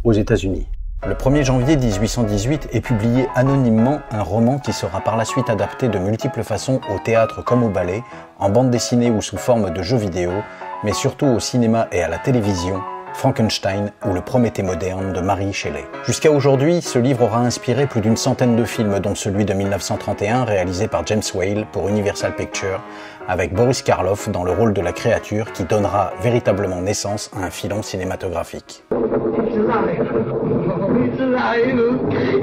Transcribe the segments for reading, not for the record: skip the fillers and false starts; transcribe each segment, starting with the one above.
aux États-Unis. Le 1er janvier 1818 est publié anonymement un roman qui sera par la suite adapté de multiples façons au théâtre comme au ballet, en bande dessinée ou sous forme de jeux vidéo, mais surtout au cinéma et à la télévision, Frankenstein ou le Prométhée moderne de Mary Shelley. Jusqu'à aujourd'hui, ce livre aura inspiré plus d'une centaine de films, dont celui de 1931 réalisé par James Whale pour Universal Pictures, avec Boris Karloff dans le rôle de la créature qui donnera véritablement naissance à un filon cinématographique. It's alive!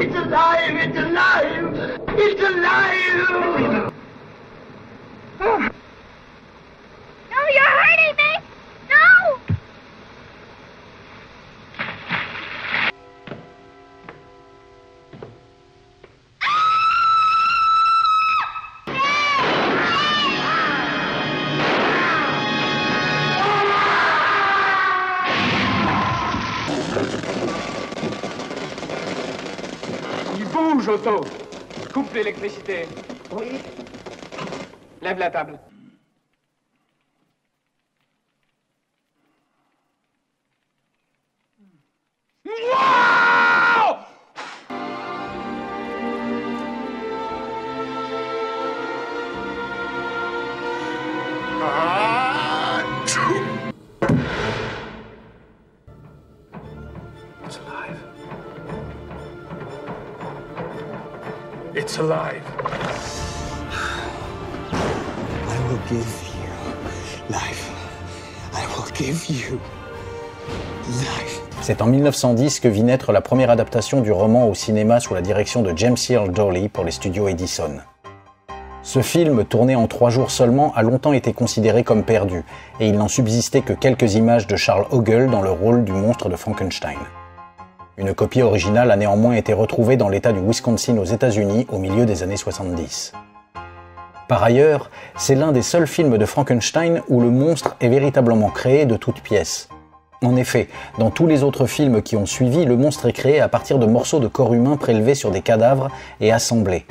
It's alive! It's alive! It's alive! No, you're hurting me! No! Bouge, Otto! Coupe l'électricité. Oui. Lève la table. Wow! It's alive. It's alive. I will give you life. I will give you life. C'est en 1910 que vit naître la première adaptation du roman au cinéma sous la direction de James Earl Jolley pour les studios Edison. Ce film, tourné en 3 jours seulement, a longtemps été considéré comme perdu, et il n'en subsistait que quelques images de Charles Ogle dans le rôle du monstre de Frankenstein. Une copie originale a néanmoins été retrouvée dans l'État du Wisconsin aux États-Unis au milieu des années 70. Par ailleurs, c'est l'un des seuls films de Frankenstein où le monstre est véritablement créé de toutes pièces. En effet, dans tous les autres films qui ont suivi, le monstre est créé à partir de morceaux de corps humain prélevés sur des cadavres et assemblés.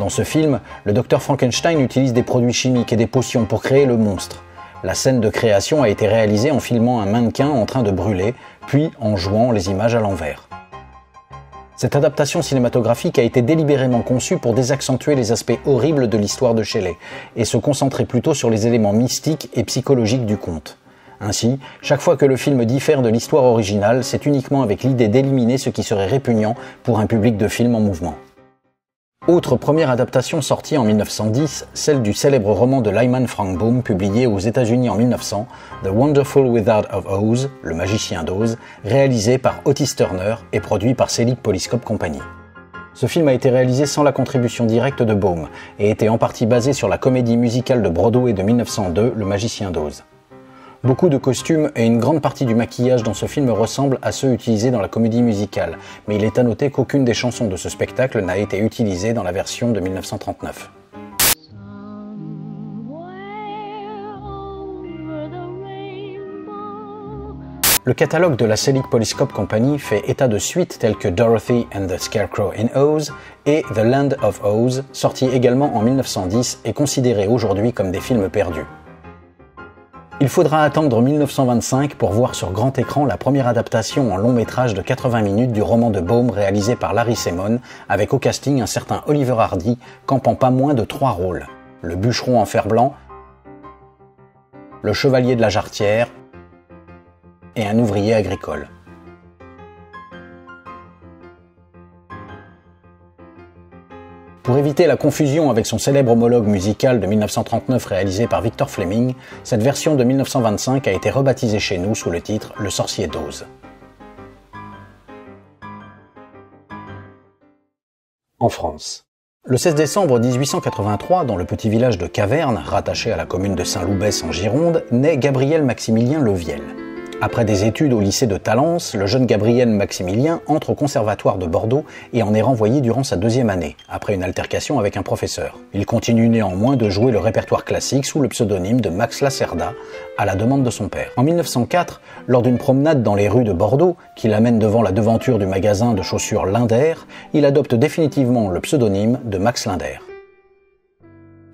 Dans ce film, le docteur Frankenstein utilise des produits chimiques et des potions pour créer le monstre. La scène de création a été réalisée en filmant un mannequin en train de brûler, puis en jouant les images à l'envers. Cette adaptation cinématographique a été délibérément conçue pour désaccentuer les aspects horribles de l'histoire de Shelley et se concentrer plutôt sur les éléments mystiques et psychologiques du conte. Ainsi, chaque fois que le film diffère de l'histoire originale, c'est uniquement avec l'idée d'éliminer ce qui serait répugnant pour un public de film en mouvement. Autre première adaptation sortie en 1910, celle du célèbre roman de Lyman Frank Baum publié aux États-Unis en 1900, The Wonderful Wizard of Oz, le magicien d'Oz, réalisé par Otis Turner et produit par Selig Polyscope Company. Ce film a été réalisé sans la contribution directe de Baum et était en partie basé sur la comédie musicale de Broadway de 1902, Le magicien d'Oz. Beaucoup de costumes et une grande partie du maquillage dans ce film ressemblent à ceux utilisés dans la comédie musicale, mais il est à noter qu'aucune des chansons de ce spectacle n'a été utilisée dans la version de 1939. Le catalogue de la Selig Polyscope Company fait état de suites telles que Dorothy and the Scarecrow in Oz et The Land of Oz, sortis également en 1910 et considérés aujourd'hui comme des films perdus. Il faudra attendre 1925 pour voir sur grand écran la première adaptation en long métrage de 80 minutes du roman de Baum réalisé par Larry Semon, avec au casting un certain Oliver Hardy, campant pas moins de 3 rôles. Le bûcheron en fer-blanc, le chevalier de la jarretière et un ouvrier agricole. Pour éviter la confusion avec son célèbre homologue musical de 1939 réalisé par Victor Fleming, cette version de 1925 a été rebaptisée chez nous sous le titre Le Sorcier d'Oz. En France. Le 16 décembre 1883, dans le petit village de Caverne, rattaché à la commune de Saint-Loubès en Gironde, naît Gabriel Maximilien Leviel. Après des études au lycée de Talence, le jeune Gabriel Maximilien entre au conservatoire de Bordeaux et en est renvoyé durant sa 2e année, après une altercation avec un professeur. Il continue néanmoins de jouer le répertoire classique sous le pseudonyme de Max Lacerda, à la demande de son père. En 1904, lors d'une promenade dans les rues de Bordeaux, qui l'amène devant la devanture du magasin de chaussures Linder, il adopte définitivement le pseudonyme de Max Linder.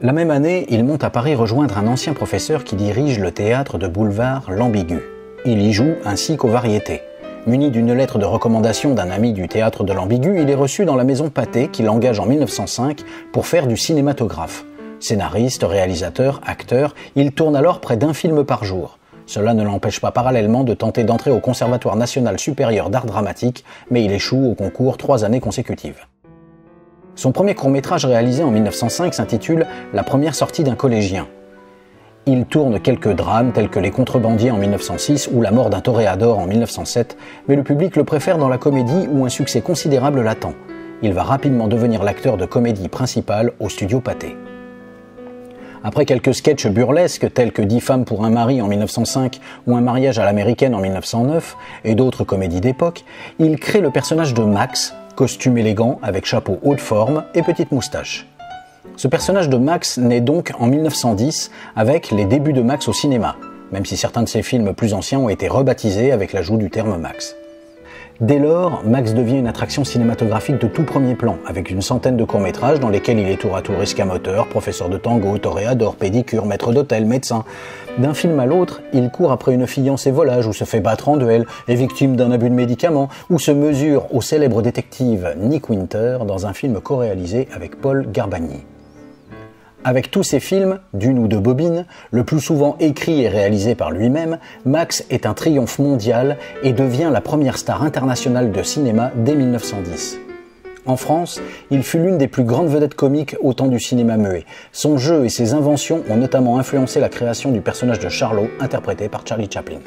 La même année, il monte à Paris rejoindre un ancien professeur qui dirige le théâtre de boulevard L'Ambigu. Il y joue ainsi qu'aux variétés. Muni d'une lettre de recommandation d'un ami du théâtre de l'Ambigu, il est reçu dans la maison Pathé qui l'engage en 1905 pour faire du cinématographe. Scénariste, réalisateur, acteur, il tourne alors près d'1 film par jour. Cela ne l'empêche pas parallèlement de tenter d'entrer au Conservatoire national supérieur d'art dramatique, mais il échoue au concours 3 années consécutives. Son premier court-métrage réalisé en 1905 s'intitule « La première sortie d'un collégien ». Il tourne quelques drames tels que Les Contrebandiers en 1906 ou La mort d'un toréador en 1907, mais le public le préfère dans la comédie où un succès considérable l'attend. Il va rapidement devenir l'acteur de comédie principal au studio Pathé. Après quelques sketchs burlesques tels que 10 femmes pour un mari en 1905 ou Un mariage à l'américaine en 1909 et d'autres comédies d'époque, il crée le personnage de Max, costume élégant avec chapeau haut de forme et petite moustache. Ce personnage de Max naît donc en 1910 avec les débuts de Max au cinéma, même si certains de ses films plus anciens ont été rebaptisés avec l'ajout du terme Max. Dès lors, Max devient une attraction cinématographique de tout premier plan, avec une centaine de courts-métrages dans lesquels il est tour à tour escamoteur, professeur de tango, toréador, pédicure, maître d'hôtel, médecin. D'un film à l'autre, il court après une fille en ses volages, ou se fait battre en duel, est victime d'un abus de médicaments, ou se mesure au célèbre détective Nick Winter dans un film co-réalisé avec Paul Garbagni. Avec tous ses films, d'une ou deux bobines, le plus souvent écrits et réalisés par lui-même, Max est un triomphe mondial et devient la première star internationale de cinéma dès 1910. En France, il fut l'une des plus grandes vedettes comiques au temps du cinéma muet. Son jeu et ses inventions ont notamment influencé la création du personnage de Charlot, interprété par Charlie Chaplin.